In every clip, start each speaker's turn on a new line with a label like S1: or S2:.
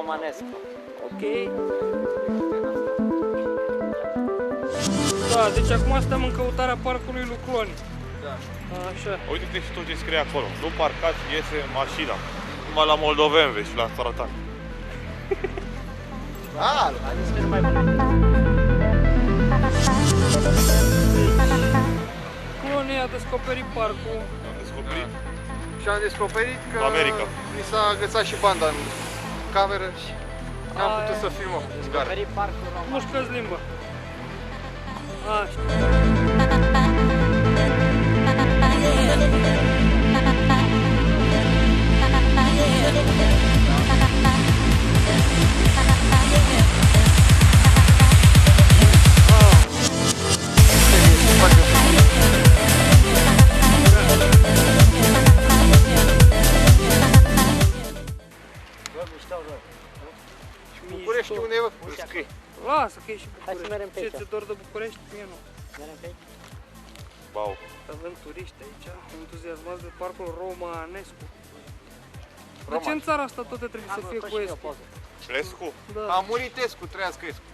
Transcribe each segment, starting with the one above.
S1: romanescu.
S2: Ok. Da, deci acum stăm în căutarea parcului lui Cloni.
S3: Da.
S2: Așa.
S4: Uite-te și tot ce scrie acolo. Nu parcați, iese mașina. Numai la moldoveni vezi și la saratani.
S1: Haideți să mai bun.
S2: Cloni a descoperit parcul.
S4: Am descoperit.
S3: Și am descoperit că
S4: America.
S3: mi s-a agățat și banda în cameră și n-am putut să filmăm.
S1: Descoperit parcul roman.
S2: Mușcă-ți limba. Așa.
S3: București unde e, bă? Scrie.
S2: Lasă că e și
S1: Hai să mergem
S2: București.
S1: pe
S2: Ce
S1: aici.
S2: ți-e dor de București? Mie nu.
S1: Mergem pe aici?
S4: Bau.
S2: Avem turiști aici, entuziasmați de parcul romanescu. De
S3: Roman.
S2: ce în țara asta toate trebuie să fie cu
S1: și eu
S2: Escu?
S1: poză.
S4: Escu?
S2: Da.
S3: A murit Escu, trăiască Escu.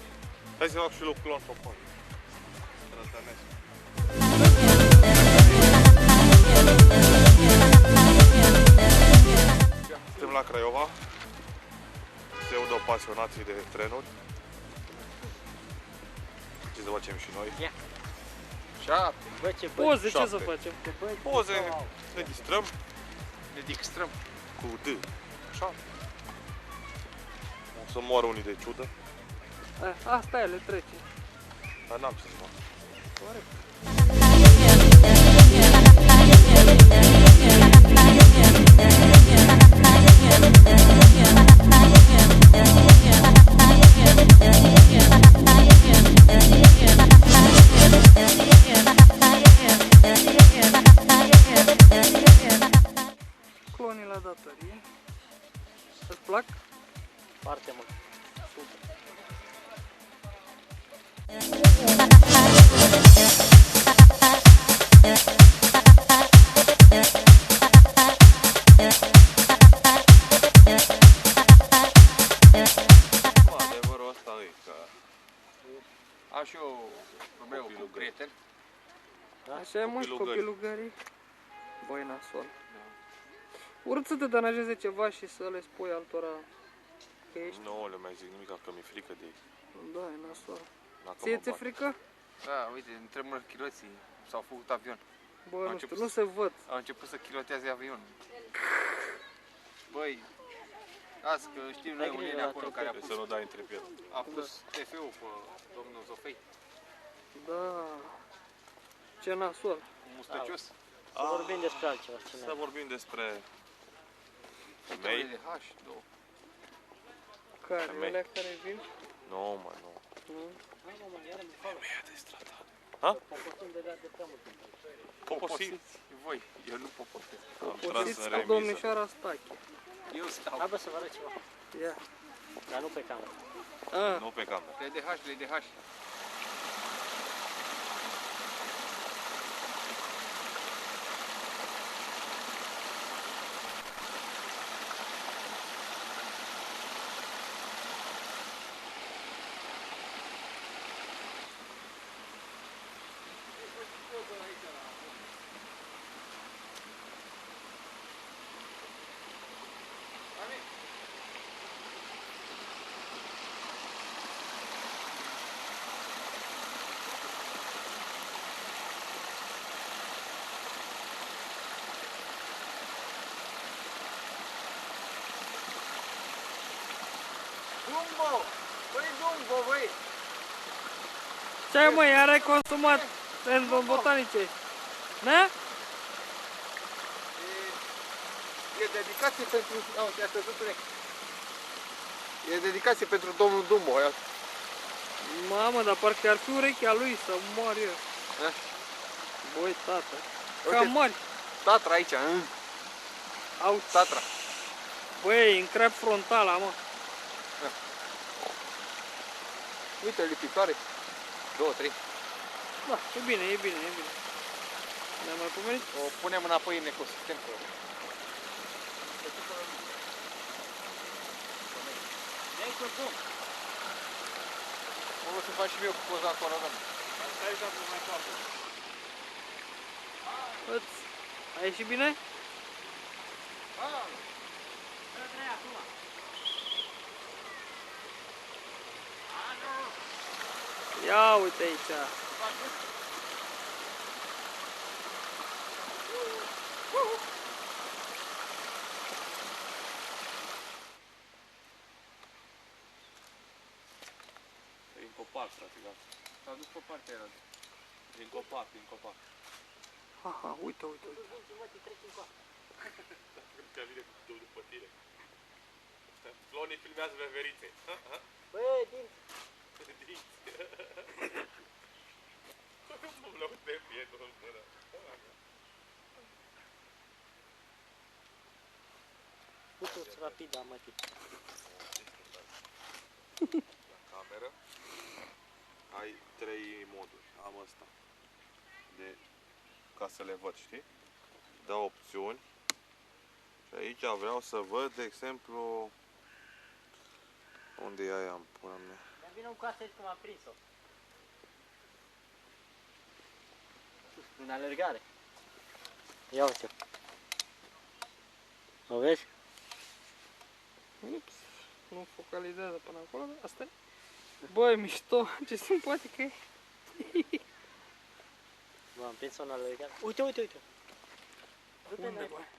S4: Hai să fac și lui Clon pe acolo. Rătănescu. Suntem la Craiova. Pseudo-pasionații de trenuri. Ce să facem și noi?
S3: Șapte.
S1: Bă, ce bă,
S2: Poze, ce să
S4: 7.
S2: facem?
S4: Poze, ne distrăm
S3: Ne distrăm.
S4: cu D. Așa. O să moară unii de ciudă,
S2: Asta e, le trece.
S4: dar n-am ce să fac.
S2: Clonii la datorie. Îți plac?
S1: foarte mult. Super.
S4: Adevărul ăsta e că
S3: Am și eu meu cu prieten.
S2: Așa e mult
S4: Copilugării.
S2: copilugării. Băi, nasol. Urât să te deranjeze ceva și să le spui altora că ești.
S4: nu le mai zic nimic, că mi-e frică de ei.
S2: Da, e nasol.
S4: Dacă
S2: Ție
S4: mă
S2: ți-e
S4: bat.
S2: frică?
S3: Da, uite, între mână chiloții s-au făcut avion.
S2: Bă,
S3: Am
S2: nu știu,
S3: început
S2: nu se văd.
S3: Au început să chiloteze avionul. Băi, azi că știm noi
S1: Ai
S3: unii
S1: grijă
S3: de
S1: la
S3: acolo
S1: trupul.
S3: care
S4: Trebuie să nu dai între pietre.
S3: a pus TF-ul pe domnul Zofei,
S2: Da. Ce nasol.
S3: un mustăcios.
S1: Să vorbim despre altceva.
S4: Să vorbim despre
S3: Femei
S4: femei.
S3: de H, două.
S2: Care?
S4: Femei.
S2: Alea care vin?
S4: Nu, mă, nu.
S2: Nu.
S4: Femeia de stradale. Ha? Poposit.
S3: Voi, eu nu popotesc.
S4: Am tras
S2: Poțiți
S4: în
S2: cu
S4: remiză.
S2: domnișoara Stache.
S3: Eu stau.
S1: Hai bă să vă arăt ceva.
S2: Ia.
S1: Dar nu pe cameră.
S2: Ah,
S4: Nu pe cameră.
S3: Le DH. Dumbo! Băi, Dumbo, băi!
S2: ce ai mă, iar ai consumat în botanice? Da?
S3: E dedicație pentru... Uite, asta zătune. E dedicație pentru domnul Dumbo. Ia.
S2: Mamă, dar parcă ar fi urechea lui să mor eu.
S3: Da?
S2: Băi, tată.
S3: Uite.
S2: Cam mari.
S3: Tatra aici,
S2: Au,
S3: Tatra.
S2: băi, în crep frontala, mă.
S3: Uite, lipitoare. 2, 3.
S2: Da, e bine, e bine, e bine. Ne-am mai pomenit?
S3: O punem înapoi în ecosistem. pe foc. Mă o să fac și eu cu poza acolo, domnule.
S4: Asta e capul mai foarte.
S2: A ieșit bine? Ia uite aici.
S4: Din copac, frate, gata.
S3: S-a dus pe partea aia.
S4: Din copac, din copac.
S2: Aha, uite, uite, uite.
S4: Că vine după tine. Floni filmează veverițe.
S1: Băi, dinți.
S4: Dinți. Nu vreau de pietul în mână.
S1: Putu-ți rapid, da, mătii.
S4: La cameră ai 3 moduri. Am ăsta. Ca să le văd, știi? Dau opțiuni. Și aici vreau să văd, de exemplu, unde e aia în pula mea.
S1: Dar vină cu asta aici cum am prins-o. În alergare. Ia uite. O vezi?
S2: Ups, nu focalizează până acolo, dar asta e. Băi, mișto, ce simpatică e.
S1: Nu am prins-o în alergare. Uite, uite, uite.
S2: Unde, băi?